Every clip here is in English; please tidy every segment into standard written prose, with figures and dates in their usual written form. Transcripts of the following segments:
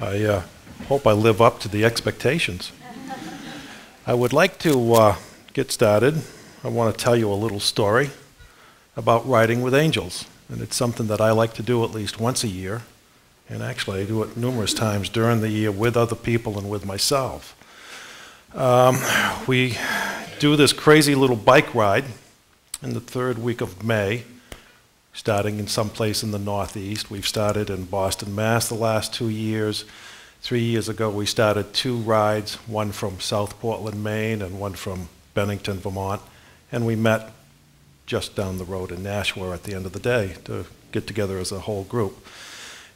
I hope I live up to the expectations. I would like to get started. I want to tell you a little story about riding with angels. And it's something that I like to do at least once a year. And actually, I do it numerous times during the year with other people and with myself. We do this crazy little bike ride in the third week of May, starting in some place in the Northeast. We've started in Boston, Mass. the last 2 years. 3 years ago, we started 2 rides, one from South Portland, Maine, and one from Bennington, Vermont. And we met just down the road in Nashua at the end of the day to get together as a whole group.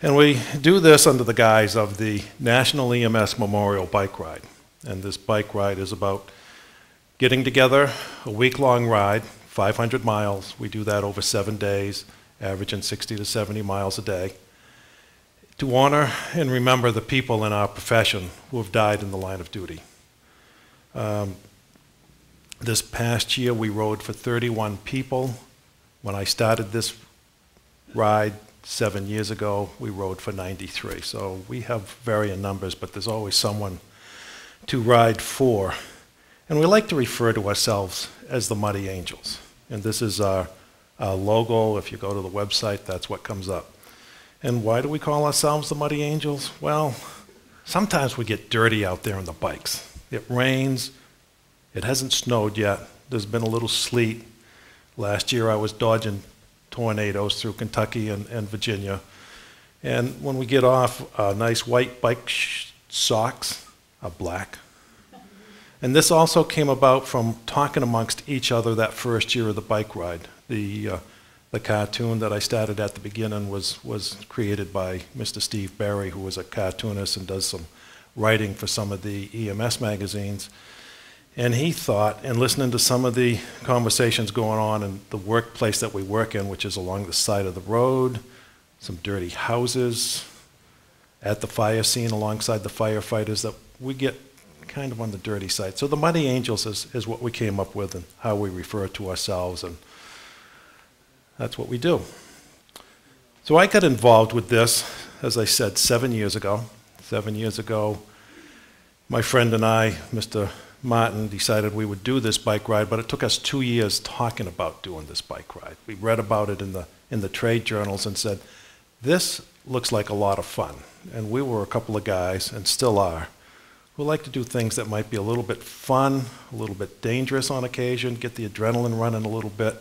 And we do this under the guise of the National EMS Memorial Bike Ride. And this bike ride is about getting together, a week-long ride, 500 miles. We do that over 7 days, averaging 60 to 70 miles a day, to honor and remember the people in our profession who have died in the line of duty. This past year, we rode for 31 people. When I started this ride 7 years ago, we rode for 93. So we have varying numbers, but there's always someone to ride for. And we like to refer to ourselves as the Muddy Angels. And this is our logo. If you go to the website, that's what comes up. And why do we call ourselves the Muddy Angels? Well, sometimes we get dirty out there on the bikes. It rains. It hasn't snowed yet. There's been a little sleet. Last year I was dodging tornadoes through Kentucky and Virginia. And when we get off, nice white bike socks are black. And this also came about from talking amongst each other that first year of the bike ride. The cartoon that I started at the beginning was created by Mr. Steve Berry, who was a cartoonist and does some writing for some of the EMS magazines. And he thought, and listening to some of the conversations going on in the workplace that we work in, which is along the side of the road, some dirty houses, at the fire scene alongside the firefighters, that we get kind of on the dirty side. So the Muddy Angels is what we came up with and how we refer to ourselves, and that's what we do. So I got involved with this, as I said, 7 years ago. 7 years ago, my friend and I, Mr. Martin, decided we would do this bike ride, but it took us 2 years talking about doing this bike ride. We read about it in the trade journals and said, this looks like a lot of fun. And we were a couple of guys, and still are, who like to do things that might be a little bit fun, a little bit dangerous on occasion, get the adrenaline running a little bit.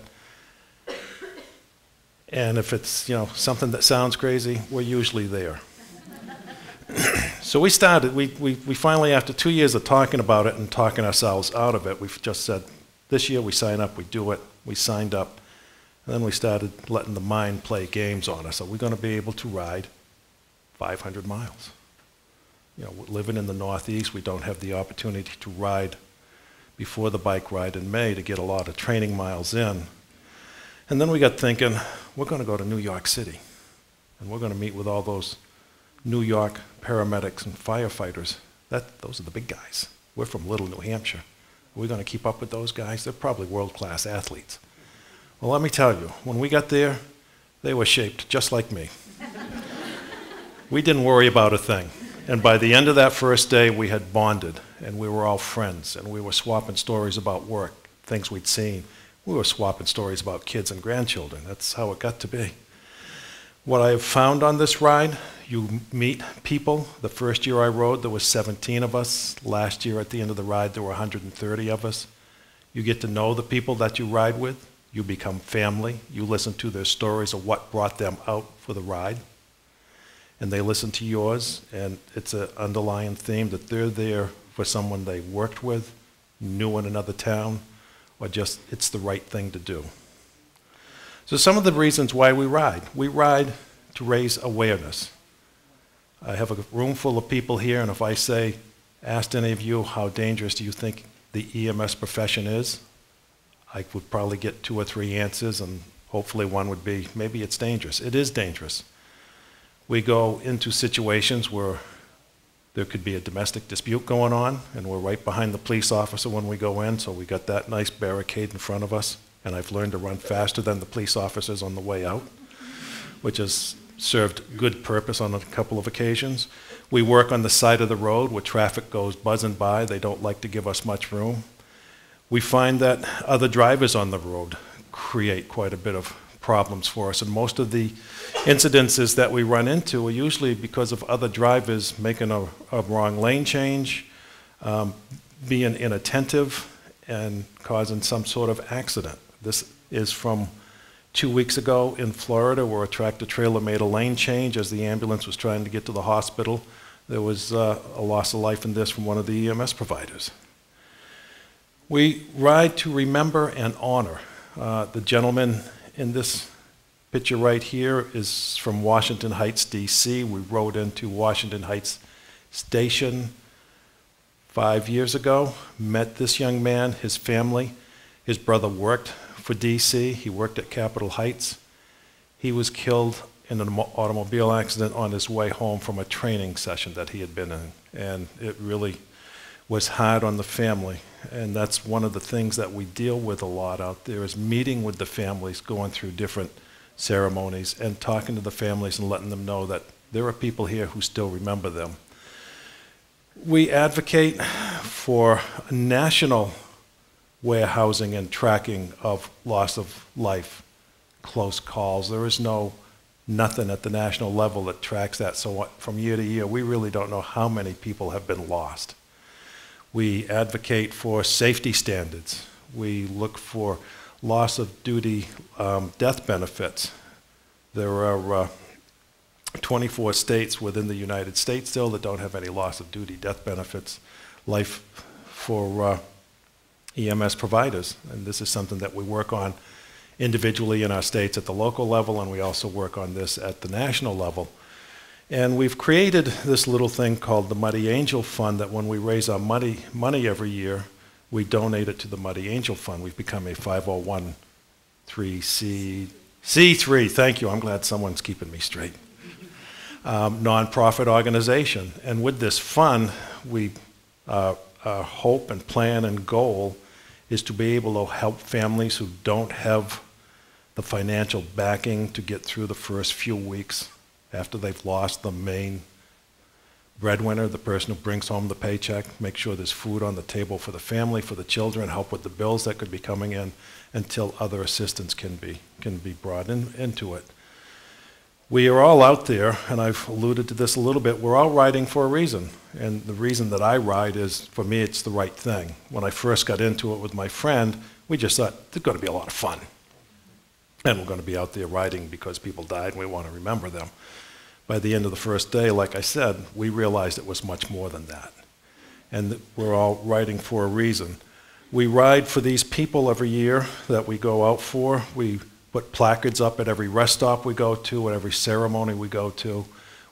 And if it's, something that sounds crazy, we're usually there. So we started, we finally, after 2 years of talking about it and talking ourselves out of it, we've just said, this year we sign up, we do it. We signed up, and then we started letting the mind play games on us. Are we going to be able to ride 500 miles? Living in the Northeast, we don't have the opportunity to ride before the bike ride in May to get a lot of training miles in. And then we got thinking, we're going to go to New York City, and we're going to meet with all those New York paramedics and firefighters. Those are the big guys. We're from Little, New Hampshire. Are we going to keep up with those guys? They're probably world-class athletes. Well, let me tell you, when we got there, they were shaped just like me. We didn't worry about a thing. And by the end of that first day, we had bonded, and we were all friends, and we were swapping stories about work, things we'd seen. We were swapping stories about kids and grandchildren. That's how it got to be. What I have found on this ride, you meet people. The first year I rode, there was 17 of us. Last year at the end of the ride, there were 130 of us. You get to know the people that you ride with. You become family. You listen to their stories of what brought them out for the ride. And they listen to yours, and it's an underlying theme that they're there for someone they worked with, knew in another town, or just it's the right thing to do. So some of the reasons why we ride to raise awareness. I have a room full of people here, and if I asked any of you how dangerous do you think the EMS profession is, I would probably get 2 or 3 answers, and hopefully one would be, maybe it's dangerous. It is dangerous. We go into situations where there could be a domestic dispute going on, and we're right behind the police officer when we go in, so we got that nice barricade in front of us, and I've learned to run faster than the police officers on the way out, which is served good purpose on a couple of occasions. We work on the side of the road where traffic goes buzzing by. They don't like to give us much room. We find that other drivers on the road create quite a bit of problems for us, and most of the incidences that we run into are usually because of other drivers making a wrong lane change, being inattentive, and causing some sort of accident. This is from 2 weeks ago in Florida, where a tractor-trailer made a lane change as the ambulance was trying to get to the hospital. There was a loss of life in this from one of the EMS providers. We ride to remember and honor. The gentleman in this picture right here is from Washington Heights, D.C. We rode into Washington Heights Station 5 years ago, met this young man, his family. His brother worked for D.C. He worked at Capitol Heights. He was killed in an automobile accident on his way home from a training session that he had been in, and it really was hard on the family. And that's one of the things that we deal with a lot out there, is meeting with the families, going through different ceremonies and talking to the families and letting them know that there are people here who still remember them. We advocate for national warehousing and tracking of loss of life, close calls. There is nothing at the national level that tracks that. So from year to year, we really don't know how many people have been lost. We advocate for safety standards. We look for loss of duty death benefits. There are 24 states within the United States still that don't have any loss of duty death benefits, life for EMS providers. And this is something that we work on individually in our states at the local level, and we also work on this at the national level. And we've created this little thing called the Muddy Angel Fund, that when we raise our money every year, we donate it to the Muddy Angel Fund. We've become a 501c3, thank you, I'm glad someone's keeping me straight, nonprofit organization. And with this fund, our hope and plan and goal is to be able to help families who don't have the financial backing to get through the first few weeks after they've lost the main breadwinner, the person who brings home the paycheck, make sure there's food on the table for the family, for the children, help with the bills that could be coming in until other assistance can be brought into it. We are all out there, and I've alluded to this a little bit, we're all riding for a reason. And the reason that I ride is, for me, it's the right thing. When I first got into it with my friend, we just thought, it's going to be a lot of fun. And we're going to be out there riding because people died and we want to remember them. By the end of the first day, like I said, we realized it was much more than that. And we're all riding for a reason. We ride for these people every year that we go out for. We put placards up at every rest stop we go to, at every ceremony we go to.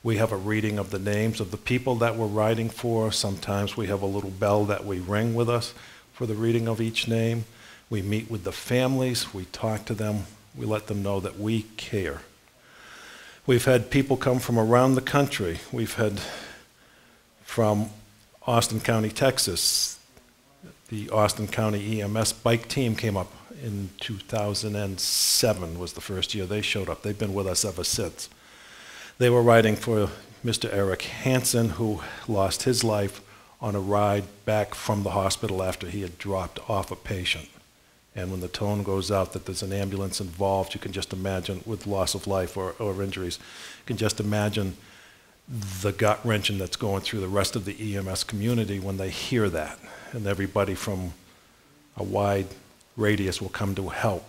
We have a reading of the names of the people that we're riding for. Sometimes we have a little bell that we ring with us for the reading of each name. We meet with the families, we talk to them, we let them know that we care. We've had people come from around the country. We've had from Austin County, Texas. The Austin County EMS bike team came up in 2007 was the first year they showed up. They've been with us ever since. They were riding for Mr. Eric Hansen, who lost his life on a ride back from the hospital after he had dropped off a patient. And when the tone goes out that there's an ambulance involved, you can just imagine, with loss of life or injuries, you can just imagine the gut-wrenching that's going through the rest of the EMS community when they hear that. And everybody from a wide radius will come to help.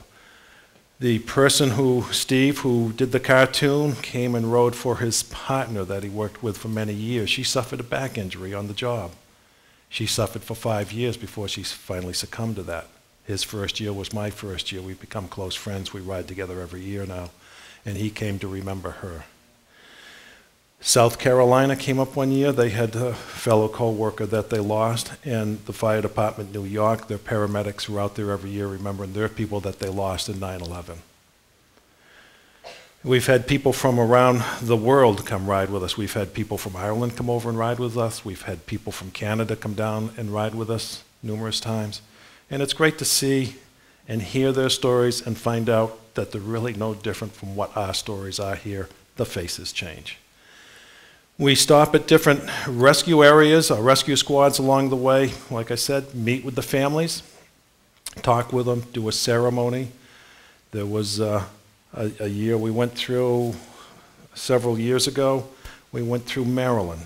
The person Steve, who did the cartoon, came and rode for his partner that he worked with for many years. She suffered a back injury on the job. She suffered for 5 years before she finally succumbed to that. His first year was my first year. We've become close friends. We ride together every year now. And he came to remember her. South Carolina came up one year. They had a fellow co-worker that they lost, and the fire department in New York, their paramedics were out there every year remembering their people that they lost in 9/11. We've had people from around the world come ride with us. We've had people from Ireland come over and ride with us. We've had people from Canada come down and ride with us numerous times. And it's great to see and hear their stories and find out that they're really no different from what our stories are here the faces change. We stop at different rescue areas, our rescue squads along the way. Like I said, meet with the families, talk with them, do a ceremony. There was a year we went through, several years ago, we went through Maryland.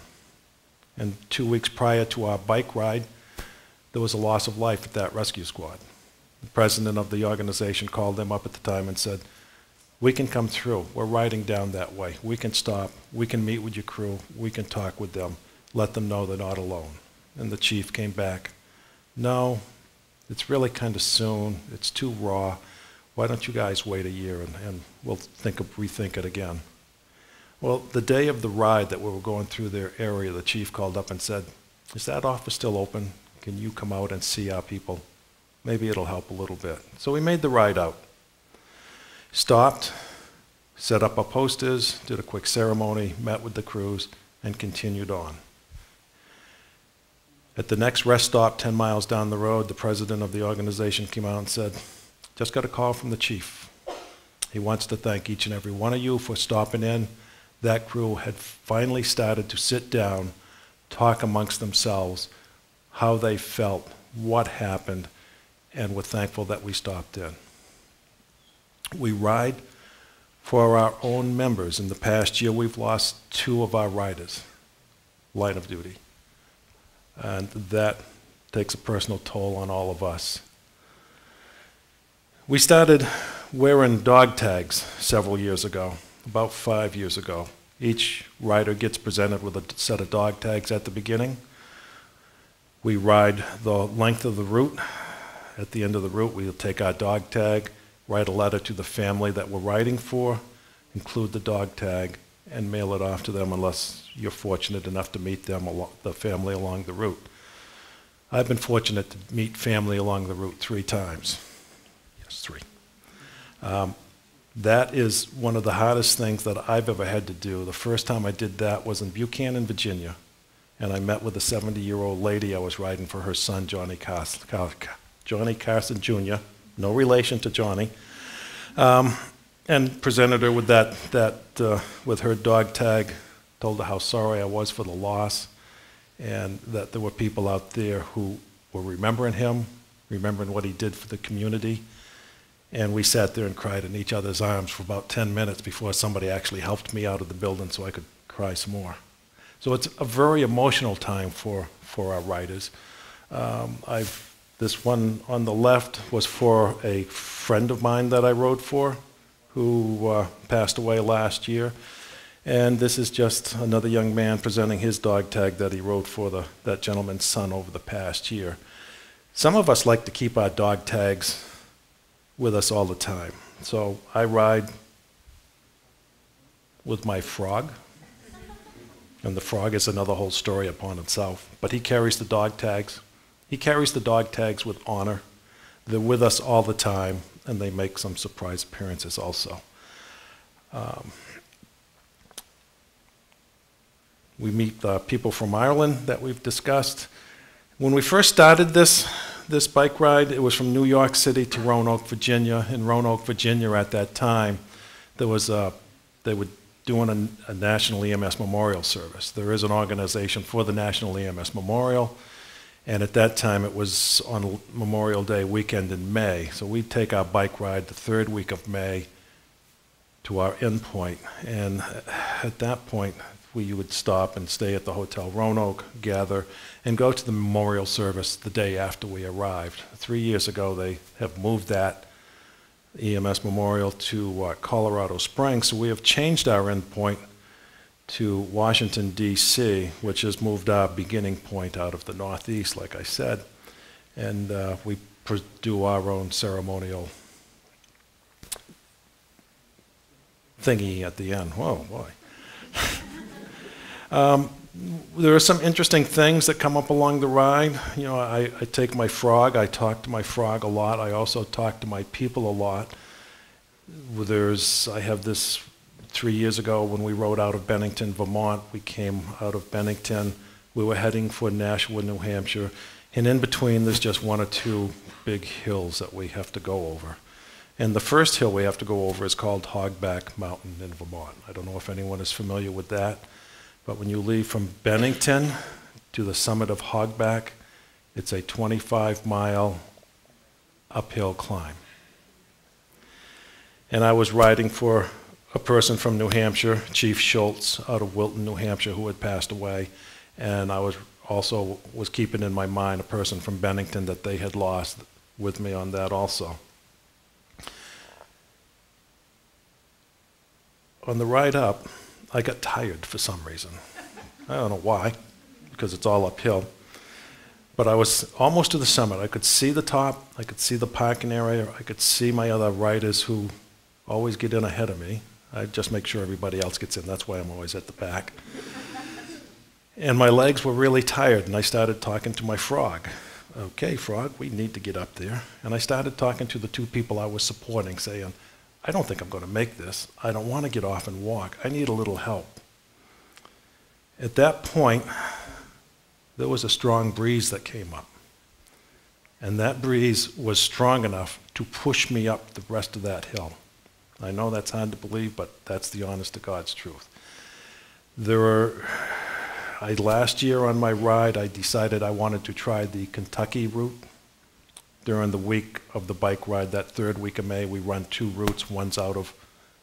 And 2 weeks prior to our bike ride, there was a loss of life at that rescue squad. The president of the organization called them up at the time and said, "We can come through. We're riding down that way. We can stop. We can meet with your crew. We can talk with them. Let them know they're not alone." And the chief came back, "No, it's really kind of soon. It's too raw. Why don't you guys wait a year and we'll rethink it again." Well, the day of the ride that we were going through their area, the chief called up and said, "Is that office still open? Can you come out and see our people? Maybe it'll help a little bit." So we made the ride out. Stopped, set up our posters, did a quick ceremony, met with the crews, and continued on. At the next rest stop 10 miles down the road, the president of the organization came out and said, "Just got a call from the chief. He wants to thank each and every one of you for stopping in." That crew had finally started to sit down, talk amongst themselves, how they felt, what happened, and we're thankful that we stopped in. We ride for our own members. In the past year, we've lost 2 of our riders, line of duty. And that takes a personal toll on all of us. We started wearing dog tags several years ago, about 5 years ago. Each rider gets presented with a set of dog tags at the beginning. We ride the length of the route. At the end of the route, we'll take our dog tag, write a letter to the family that we're riding for, include the dog tag, and mail it off to them unless you're fortunate enough to meet them, the family along the route. I've been fortunate to meet family along the route 3 times. Yes, 3. That is one of the hardest things that I've ever had to do. The first time I did that was in Buchanan, Virginia, and I met with a 70-year-old lady I was riding for her son, Johnny Carson Jr., no relation to Johnny, and presented her with with her dog tag, told her how sorry I was for the loss, and that there were people out there who were remembering him, remembering what he did for the community. And we sat there and cried in each other's arms for about 10 minutes before somebody actually helped me out of the building so I could cry some more. So it's a very emotional time for our riders. This one on the left was for a friend of mine that I rode for who passed away last year. And this is just another young man presenting his dog tag that he rode for that gentleman's son over the past year. Some of us like to keep our dog tags with us all the time. So I ride with my frog, and the frog is another whole story upon itself, but he carries the dog tags. He carries the dog tags with honor. They're with us all the time, and they make some surprise appearances also. We meet people from Ireland that we've discussed. When we first started this bike ride, it was from New York City to Roanoke, Virginia. In Roanoke, Virginia at that time, they were doing a National EMS Memorial Service. There is an organization for the National EMS Memorial, and at that time it was on Memorial Day weekend in May. So we'd take our bike ride the 3rd week of May to our end point, and at that point, we would stop and stay at the Hotel Roanoke, gather, and go to the memorial service the day after we arrived. 3 years ago, they have moved that EMS memorial to Colorado Springs, so we have changed our endpoint to Washington, D.C., which has moved our beginning point out of the Northeast, like I said, and we do our own ceremonial thingy at the end. Whoa, boy. There are some interesting things that come up along the ride. You know, I take my frog, I talk to my frog a lot. I also talk to my people a lot. I have this 3 years ago when we rode out of Bennington, Vermont. We came out of Bennington. We were heading for Nashua, New Hampshire. And in between, there's just 1 or 2 big hills that we have to go over. And the first hill we have to go over is called Hogback Mountain in Vermont. I don't know if anyone is familiar with that, but when you leave from Bennington to the summit of Hogback, it's a 25-mile uphill climb. And I was riding for a person from New Hampshire, Chief Schultz, out of Wilton, New Hampshire, who had passed away. And I was also keeping in my mind a person from Bennington that they had lost with me on that also. On the ride up, I got tired for some reason. I don't know why, because it's all uphill. But I was almost to the summit. I could see the top, I could see the parking area, I could see my other riders who always get in ahead of me. I just make sure everybody else gets in. That's why I'm always at the back. And my legs were really tired, and I started talking to my frog. Okay, frog, we need to get up there. And I started talking to the two people I was supporting, saying, I don't think I'm going to make this. I don't want to get off and walk. I need a little help. At that point, there was a strong breeze that came up. And that breeze was strong enough to push me up the rest of that hill. I know that's hard to believe, but that's the honest to God's truth. Last year on my ride, I decided I wanted to try the Kentucky route. During the week of the bike ride, that third week of May, we run two routes. One's out of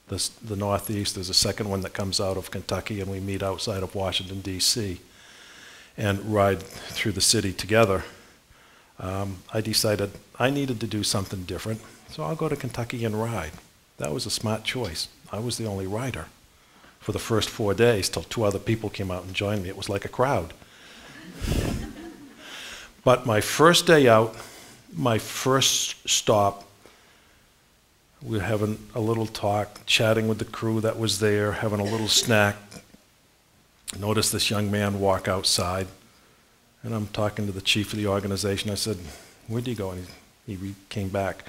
the Northeast. There's a second one that comes out of Kentucky, and we meet outside of Washington, D.C., and ride through the city together. I decided I needed to do something different, so I'll go to Kentucky and ride. That was a smart choice. I was the only rider for the first 4 days till two other people came out and joined me. It was like a crowd. But my first day out, my first stop, we were having a little talk, chatting with the crew that was there, having a little snack. Noticed this young man walk outside, and I'm talking to the chief of the organization. I said, where'd you go? And he came back.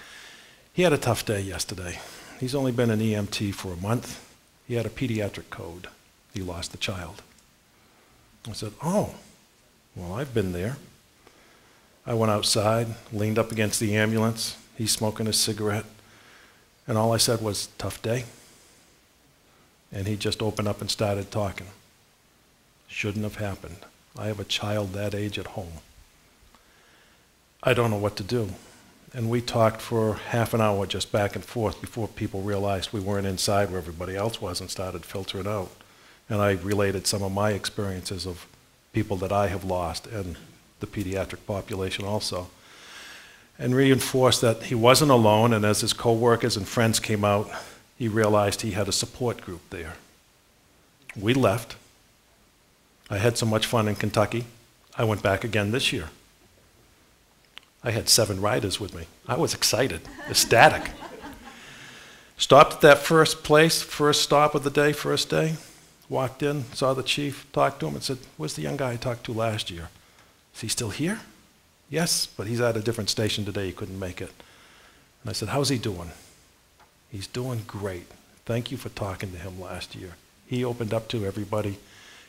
He had a tough day yesterday. He's only been an EMT for a month. He had a pediatric code. He lost a child. I said, oh, well, I've been there. I went outside, leaned up against the ambulance. He's smoking a cigarette. And all I said was, tough day. And he just opened up and started talking. Shouldn't have happened. I have a child that age at home. I don't know what to do. And we talked for half an hour just back and forth before people realized we weren't inside where everybody else was and started filtering out. And I related some of my experiences of people that I have lost and the pediatric population also, and reinforced that he wasn't alone, and as his co-workers and friends came out, he realized he had a support group there. We left. I had so much fun in Kentucky, I went back again this year. I had 7 riders with me. I was excited, ecstatic. Stopped at that first stop of the day, first day, walked in, saw the chief, talked to him and said, where's the young guy I talked to last year? Is he still here? Yes, but he's at a different station today. He couldn't make it. And I said, how's he doing? He's doing great. Thank you for talking to him last year. He opened up to everybody,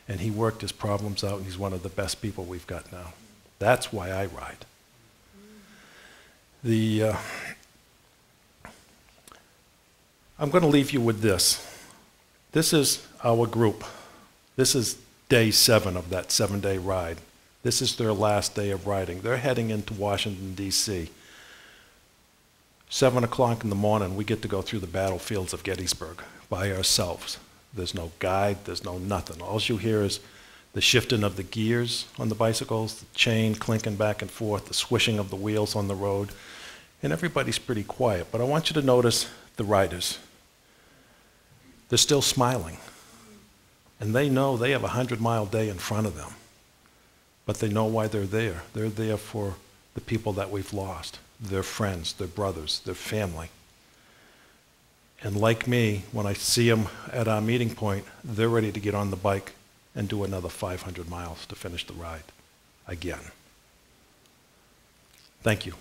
and he worked his problems out, and he's one of the best people we've got now. That's why I ride. I'm going to leave you with this. This is our group. This is day 7 of that 7-day ride. This is their last day of riding. They're heading into Washington, D.C. 7 o'clock in the morning, we get to go through the battlefields of Gettysburg by ourselves. There's no guide, there's no nothing. All you hear is the shifting of the gears on the bicycles, the chain clinking back and forth, the swishing of the wheels on the road, and everybody's pretty quiet. But I want you to notice the riders. They're still smiling, and they know they have a 100-mile day in front of them. But they know why they're there. They're there for the people that we've lost, their friends, their brothers, their family. And like me, when I see them at our meeting point, they're ready to get on the bike and do another 500 miles to finish the ride again. Thank you.